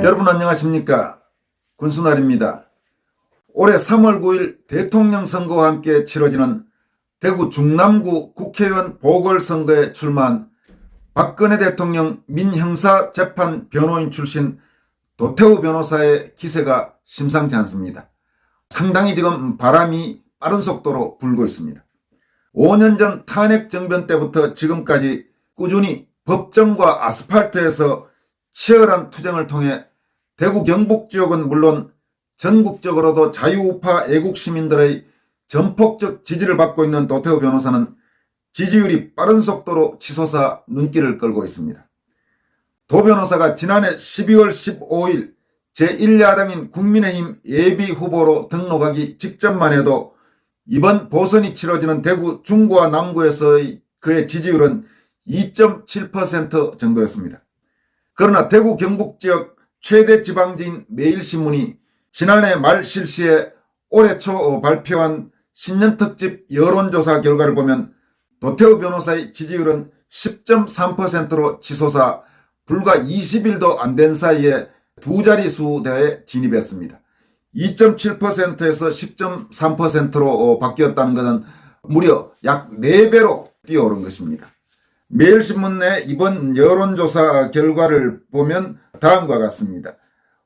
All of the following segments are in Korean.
여러분 안녕하십니까? 군수날입니다. 올해 3월 9일 대통령 선거와 함께 치러지는 대구 중남구 국회의원 보궐선거에 출마한 박근혜 대통령 민형사재판 변호인 출신 도태우 변호사의 기세가 심상치 않습니다. 상당히 지금 바람이 빠른 속도로 불고 있습니다. 5년 전 탄핵 정변 때부터 지금까지 꾸준히 법정과 아스팔트에서 치열한 투쟁을 통해 대구 경북 지역은 물론 전국적으로도 자유우파 애국 시민들의 전폭적 지지를 받고 있는 도태우 변호사는 지지율이 빠른 속도로 치솟아 눈길을 끌고 있습니다. 도 변호사가 지난해 12월 15일 제1야당인 국민의힘 예비후보로 등록하기 직전만 해도 이번 보선이 치러지는 대구 중구와 남구에서의 그의 지지율은 2.7% 정도였습니다. 그러나 대구 경북 지역 최대 지방지인 매일신문이 지난해 말 실시에 올해 초 발표한 신년특집 여론조사 결과를 보면 도태우 변호사의 지지율은 10.3%로 치솟아 불과 20일도 안 된 사이에 두 자릿수대에 진입했습니다. 2.7%에서 10.3%로 바뀌었다는 것은 무려 약 4배로 뛰어오른 것입니다. 매일신문 내 이번 여론조사 결과를 보면 다음과 같습니다.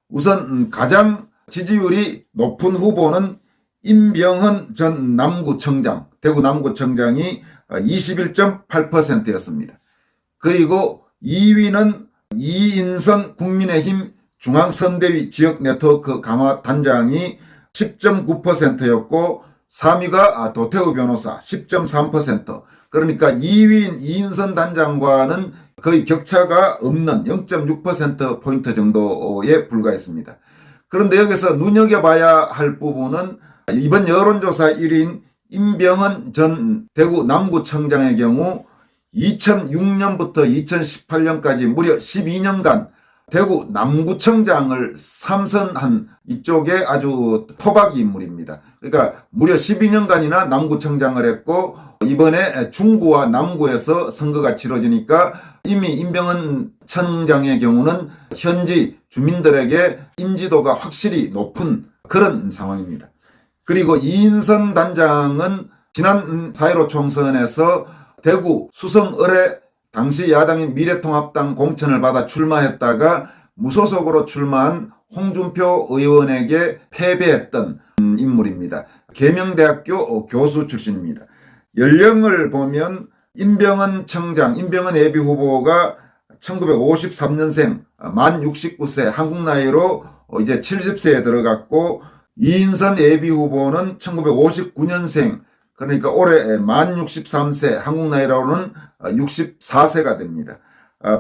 우선 가장 지지율이 높은 후보는 임병헌 전 남구청장, 대구 남구청장이 21.8%였습니다. 그리고 2위는 이인선 국민의힘 중앙선대위 지역네트워크 강화 단장이 10.9%였고 3위가 도태우 변호사 10.3%. 그러니까 2위인 이인선 단장과는 거의 격차가 없는 0.6%포인트 정도에 불과했습니다. 그런데 여기서 눈여겨봐야 할 부분은 이번 여론조사 1위인 임병헌 전 대구 남구청장의 경우 2006년부터 2018년까지 무려 12년간 대구 남구청장을 삼선한 이쪽에 아주 토박이 인물입니다. 그러니까 무려 12년간이나 남구청장을 했고 이번에 중구와 남구에서 선거가 치러지니까 이미 임병헌 청장의 경우는 현지 주민들에게 인지도가 확실히 높은 그런 상황입니다. 그리고 이인선 단장은 지난 4.15 총선에서 대구 수성을에 당시 야당인 미래통합당 공천을 받아 출마했다가 무소속으로 출마한 홍준표 의원에게 패배했던 인물입니다. 계명대학교 교수 출신입니다. 연령을 보면 임병헌 청장, 임병헌 예비후보가 1953년생 만 69세 한국 나이로 이제 70세에 들어갔고 이인선 예비후보는 1959년생 그러니까 올해 만 63세 한국 나이로는 64세가 됩니다.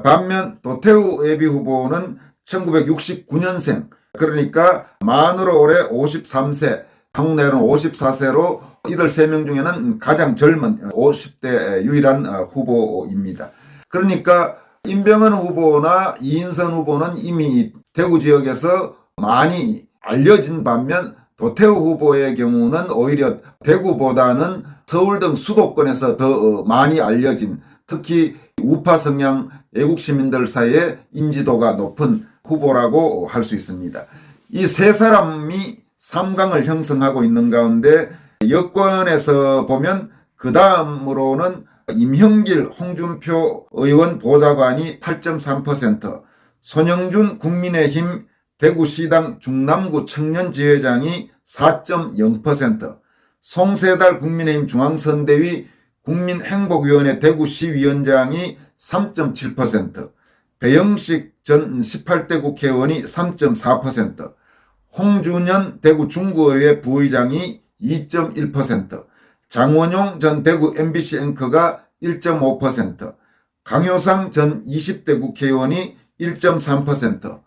반면 도태우 예비후보는 1969년생 그러니까 만으로 올해 53세 한국 나이로는 54세로 이들 3명 중에는 가장 젊은 50대 유일한 후보입니다. 그러니까 임병헌 후보나 이인선 후보는 이미 대구 지역에서 많이 알려진 반면 도태우 후보의 경우는 오히려 대구보다는 서울 등 수도권에서 더 많이 알려진 특히 우파 성향 애국 시민들 사이에 인지도가 높은 후보라고 할 수 있습니다. 이 세 사람이 3강을 형성하고 있는 가운데 여권에서 보면 그 다음으로는 임형길 홍준표 의원 보좌관이 8.3%, 손영준 국민의힘 대구시당 중남구 청년지회장이 4.0%, 송세달 국민의힘 중앙선대위 국민행복위원회 대구시위원장이 3.7%, 배영식 전 18대 국회의원이 3.4%, 홍준현 대구 중구의회 부의장이 2.1%, 장원용 전 대구 MBC 앵커가 1.5%, 강효상 전 20대 국회의원이 1.3%,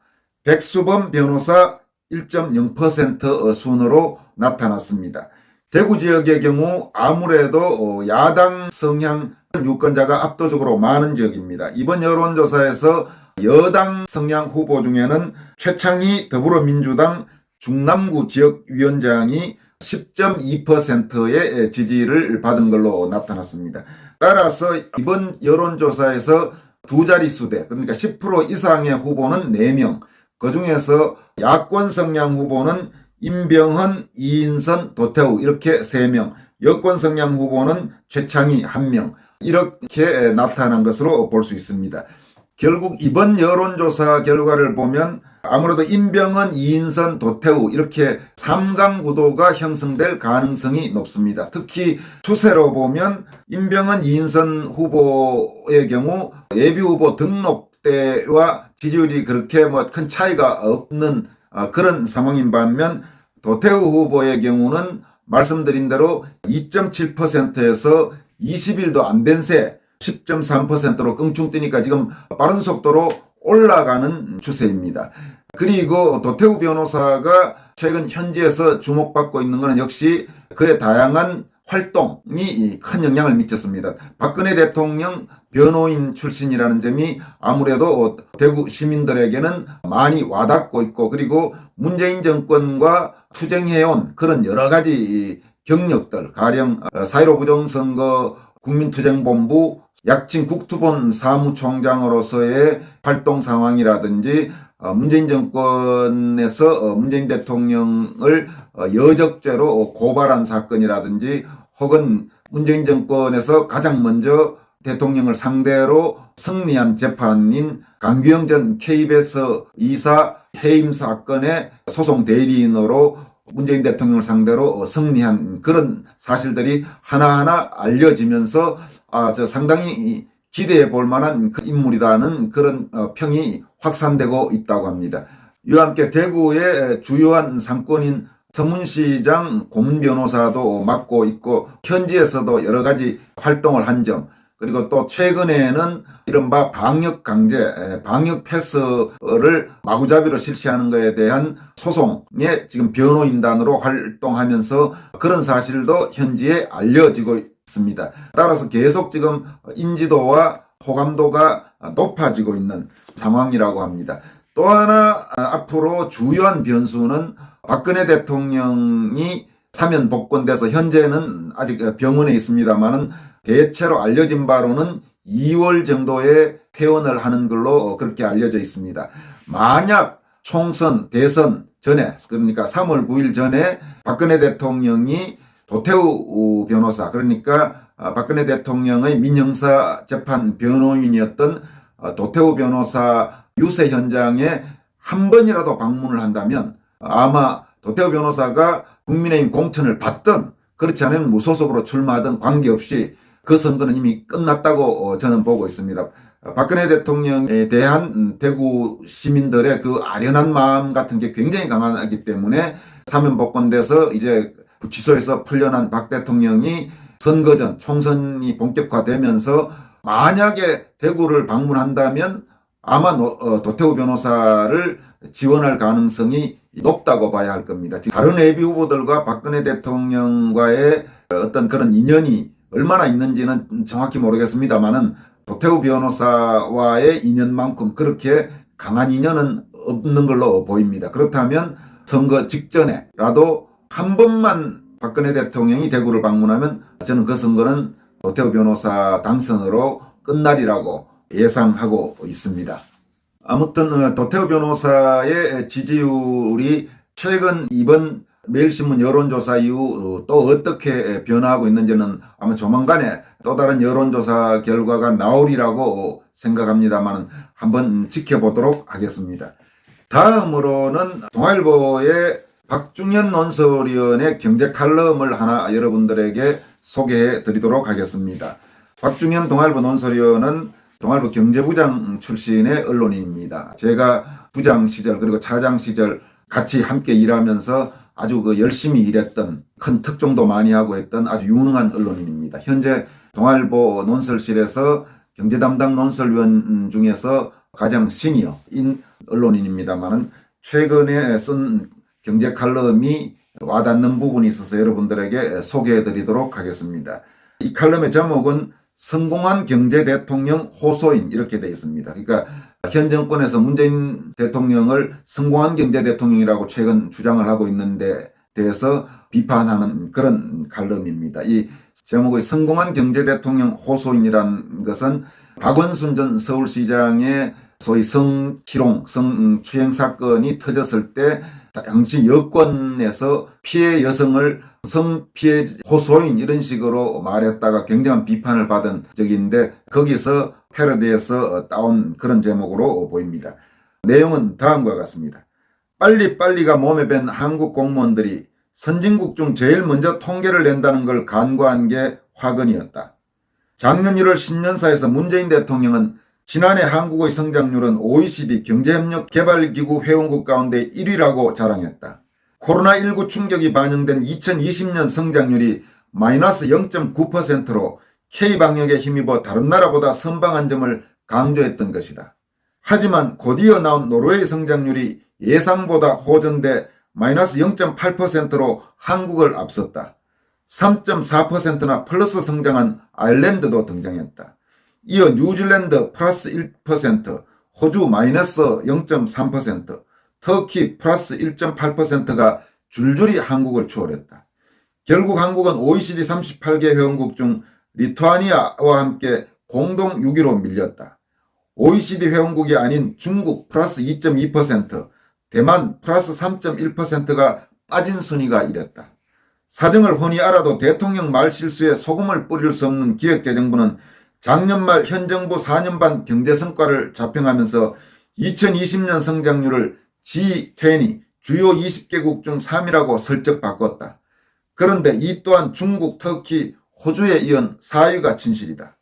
백수범 변호사 1.0% 순으로 나타났습니다. 대구 지역의 경우 아무래도 야당 성향 유권자가 압도적으로 많은 지역입니다. 이번 여론조사에서 여당 성향 후보 중에는 최창희 더불어민주당 중남구 지역위원장이 10.2%의 지지를 받은 걸로 나타났습니다. 따라서 이번 여론조사에서 두 자릿수대 그러니까 10% 이상의 후보는 4명 그중에서 야권 성향 후보는 임병헌, 이인선, 도태우 이렇게 3명, 여권 성향 후보는 최창희 1명 이렇게 나타난 것으로 볼 수 있습니다. 결국 이번 여론조사 결과를 보면 아무래도 임병헌, 이인선, 도태우 이렇게 3강 구도가 형성될 가능성이 높습니다. 특히 추세로 보면 임병헌, 이인선 후보의 경우 예비후보 등록 때와 지지율이 그렇게 큰 차이가 없는 그런 상황인 반면 도태우 후보의 경우는 말씀드린 대로 2.7%에서 20일도 안 된 새 10.3%로 껑충 뛰니까 지금 빠른 속도로 올라가는 추세입니다. 그리고 도태우 변호사가 최근 현지에서 주목받고 있는 것은 역시 그의 다양한 활동이 큰 영향을 미쳤습니다. 박근혜 대통령 변호인 출신이라는 점이 아무래도 대구 시민들에게는 많이 와닿고 있고, 그리고 문재인 정권과 투쟁해온 그런 여러 가지 경력들, 가령 4.15 부정선거 국민투쟁본부 약칭 국투본 사무총장으로서의 활동 상황이라든지 문재인 정권에서 문재인 대통령을 여적죄로 고발한 사건이라든지 혹은 문재인 정권에서 가장 먼저 대통령을 상대로 승리한 재판인 강규영 전 KBS 이사 해임 사건의 소송 대리인으로 문재인 대통령을 상대로 승리한 그런 사실들이 하나하나 알려지면서 상당히 기대해 볼 만한 인물이라는 그런 평이 확산되고 있다고 합니다. 이와 함께 대구의 주요한 상권인 서문시장 고문 변호사도 맡고 있고 현지에서도 여러 가지 활동을 한 점, 그리고 또 최근에는 이른바 방역 강제, 방역 패스를 마구잡이로 실시하는 것에 대한 소송에 지금 변호인단으로 활동하면서 그런 사실도 현지에 알려지고 있습니다. 따라서 계속 지금 인지도와 호감도가 높아지고 있는 상황이라고 합니다. 또 하나 앞으로 주요한 변수는 박근혜 대통령이 사면 복권돼서 현재는 아직 병원에 있습니다만은 대체로 알려진 바로는 2월 정도에 퇴원을 하는 걸로 그렇게 알려져 있습니다. 만약 총선, 대선 전에, 그러니까 3월 9일 전에 박근혜 대통령이 도태우 변호사, 그러니까 박근혜 대통령의 민형사 재판 변호인이었던 도태우 변호사 유세 현장에 한 번이라도 방문을 한다면 아마 도태우 변호사가 국민의힘 공천을 받든 그렇지 않으면 무소속으로 출마하든 관계없이 그 선거는 이미 끝났다고 저는 보고 있습니다. 박근혜 대통령에 대한 대구 시민들의 그 아련한 마음 같은 게 굉장히 강하기 때문에 사면 복권돼서 이제 구치소에서 풀려난 박 대통령이 선거 전 총선이 본격화되면서 만약에 대구를 방문한다면 아마 도태우 변호사를 지원할 가능성이 높다고 봐야 할 겁니다. 다른 예비 후보들과 박근혜 대통령과의 어떤 그런 인연이 얼마나 있는지는 정확히 모르겠습니다만은 도태우 변호사와의 인연만큼 그렇게 강한 인연은 없는 걸로 보입니다. 그렇다면 선거 직전에라도 한 번만 박근혜 대통령이 대구를 방문하면 저는 그 선거는 도태우 변호사 당선으로 끝날이라고 예상하고 있습니다. 아무튼 도태우 변호사의 지지율이 최근 이번 매일신문 여론조사 이후 또 어떻게 변화하고 있는지는 아마 조만간에 또 다른 여론조사 결과가 나오리라고 생각합니다만 한번 지켜보도록 하겠습니다. 다음으로는 동아일보의 박중현 논설위원의 경제 칼럼을 하나 여러분들에게 소개해 드리도록 하겠습니다. 박중현 동아일보 논설위원은 동아일보 경제부장 출신의 언론인입니다. 제가 부장 시절 그리고 차장 시절 같이 함께 일하면서 아주 열심히 일했던, 큰 특종도 많이 하고 했던 아주 유능한 언론인입니다. 현재 동아일보 논설실에서 경제 담당 논설위원 중에서 가장 시니어인 언론인입니다만 최근에 쓴 경제 칼럼이 와닿는 부분이 있어서 여러분들에게 소개해 드리도록 하겠습니다. 이 칼럼의 제목은 성공한 경제 대통령 호소인 이렇게 되어 있습니다. 그러니까 현 정권에서 문재인 대통령을 성공한 경제 대통령이라고 최근 주장을 하고 있는데 대해서 비판하는 그런 칼럼입니다. 이 제목의 성공한 경제 대통령 호소인이라는 것은 박원순 전 서울시장의 소위 성희롱, 성추행 사건이 터졌을 때 당시 여권에서 피해 여성을 성피해 호소인 이런 식으로 말했다가 굉장한 비판을 받은 적이 있는데 거기서 패러디에서 따온 그런 제목으로 보입니다. 내용은 다음과 같습니다. 빨리빨리가 몸에 밴 한국 공무원들이 선진국 중 제일 먼저 통계를 낸다는 걸 간과한 게 화근이었다. 작년 1월 신년사에서 문재인 대통령은 지난해 한국의 성장률은 OECD 경제협력개발기구 회원국 가운데 1위라고 자랑했다. 코로나19 충격이 반영된 2020년 성장률이 마이너스 0.9%로 K방역에 힘입어 다른 나라보다 선방한 점을 강조했던 것이다. 하지만 곧이어 나온 노르웨이 성장률이 예상보다 호전돼 마이너스 0.8%로 한국을 앞섰다. 3.4%나 플러스 성장한 아일랜드도 등장했다. 이어 뉴질랜드 플러스 1%, 호주 마이너스 0.3%, 터키 플러스 1.8%가 줄줄이 한국을 추월했다. 결국 한국은 OECD 38개 회원국 중 리투아니아와 함께 공동 6위로 밀렸다. OECD 회원국이 아닌 중국 플러스 2.2%, 대만 플러스 3.1%가 빠진 순위가 이랬다. 사정을 훤히 알아도 대통령 말실수에 소금을 뿌릴 수 없는 기획재정부는 작년 말 현 정부 4년 반 경제성과를 자평하면서 2020년 성장률을 G20 주요 20개국 중 3위라고 슬쩍 바꿨다. 그런데 이 또한 중국, 터키, 호주에 이은 4위가 진실이다.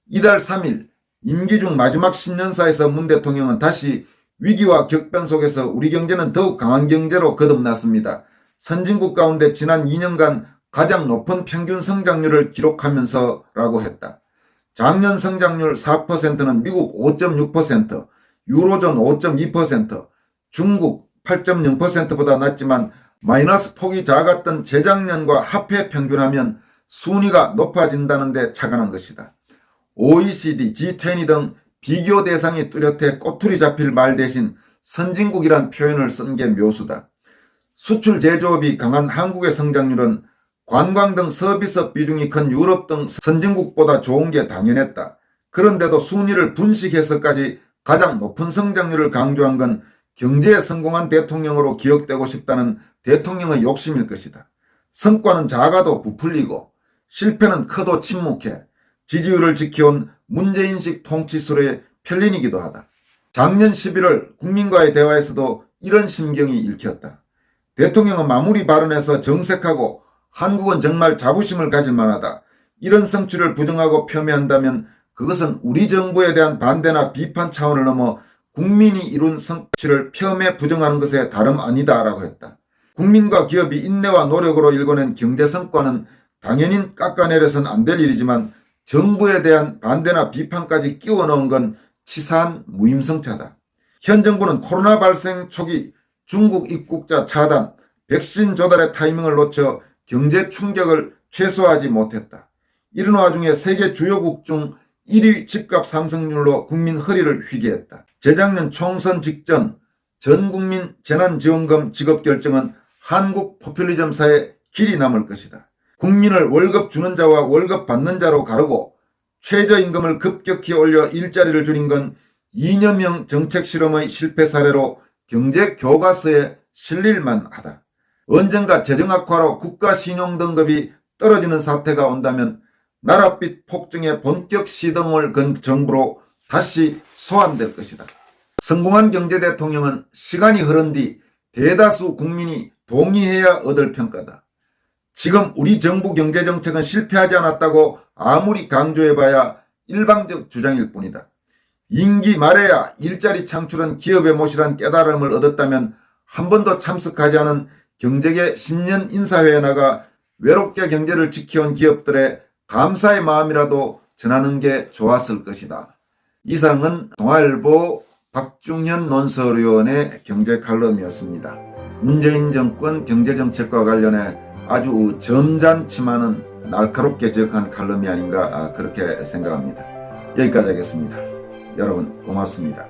이달 3일 임기 중 마지막 신년사에서 문 대통령은 다시 위기와 격변 속에서 우리 경제는 더욱 강한 경제로 거듭났습니다. 선진국 가운데 지난 2년간 가장 높은 평균 성장률을 기록하면서 라고 했다. 작년 성장률 4%는 미국 5.6%, 유로존 5.2%, 중국 8.0%보다 낮지만 마이너스 폭이 작았던 재작년과 합해 평균하면 순위가 높아진다는 데 착안한 것이다. OECD, G20 등 비교 대상이 뚜렷해 꼬투리 잡힐 말 대신 선진국이란 표현을 쓴 게 묘수다. 수출 제조업이 강한 한국의 성장률은 관광 등 서비스업 비중이 큰 유럽 등 선진국보다 좋은 게 당연했다. 그런데도 순위를 분식해서까지 가장 높은 성장률을 강조한 건 경제에 성공한 대통령으로 기억되고 싶다는 대통령의 욕심일 것이다. 성과는 작아도 부풀리고 실패는 커도 침묵해 지지율을 지켜온 문재인식 통치술의 편린이기도 하다. 작년 11월 국민과의 대화에서도 이런 심경이 읽혔다. 대통령은 마무리 발언에서 정색하고 한국은 정말 자부심을 가질 만하다. 이런 성취를 부정하고 폄훼한다면 그것은 우리 정부에 대한 반대나 비판 차원을 넘어 국민이 이룬 성취를 폄훼 부정하는 것에 다름 아니다라고 했다. 국민과 기업이 인내와 노력으로 일궈낸 경제 성과는 당연히 깎아내려서는 안 될 일이지만 정부에 대한 반대나 비판까지 끼워 넣은 건 치사한 무임승차다. 현 정부는 코로나 발생 초기 중국 입국자 차단, 백신 조달의 타이밍을 놓쳐 경제 충격을 최소화하지 못했다. 이런 와중에 세계 주요국 중 1위 집값 상승률로 국민 허리를 휘게 했다. 재작년 총선 직전 전국민 재난지원금 지급 결정은 한국 포퓰리즘사에 길이 남을 것이다. 국민을 월급 주는 자와 월급 받는 자로 가르고 최저임금을 급격히 올려 일자리를 줄인 건 이념형 정책 실험의 실패 사례로 경제 교과서에 실릴만 하다. 언젠가 재정 악화로 국가 신용 등급이 떨어지는 사태가 온다면 나랏빛 폭증에 본격 시동을 건 정부로 다시 소환될 것이다. 성공한 경제 대통령은 시간이 흐른 뒤 대다수 국민이 동의해야 얻을 평가다. 지금 우리 정부 경제정책은 실패하지 않았다고 아무리 강조해봐야 일방적 주장일 뿐이다. 임기 말에야 일자리 창출은 기업의 몫이란 깨달음을 얻었다면 한 번도 참석하지 않은 경제계 신년 인사회에 나가 외롭게 경제를 지켜온 기업들의 감사의 마음이라도 전하는 게 좋았을 것이다. 이상은 동아일보 박중현 논설위원의 경제 칼럼이었습니다. 문재인 정권 경제정책과 관련해 아주 점잖지만은 날카롭게 지적한 칼럼이 아닌가 그렇게 생각합니다. 여기까지 하겠습니다. 여러분 고맙습니다.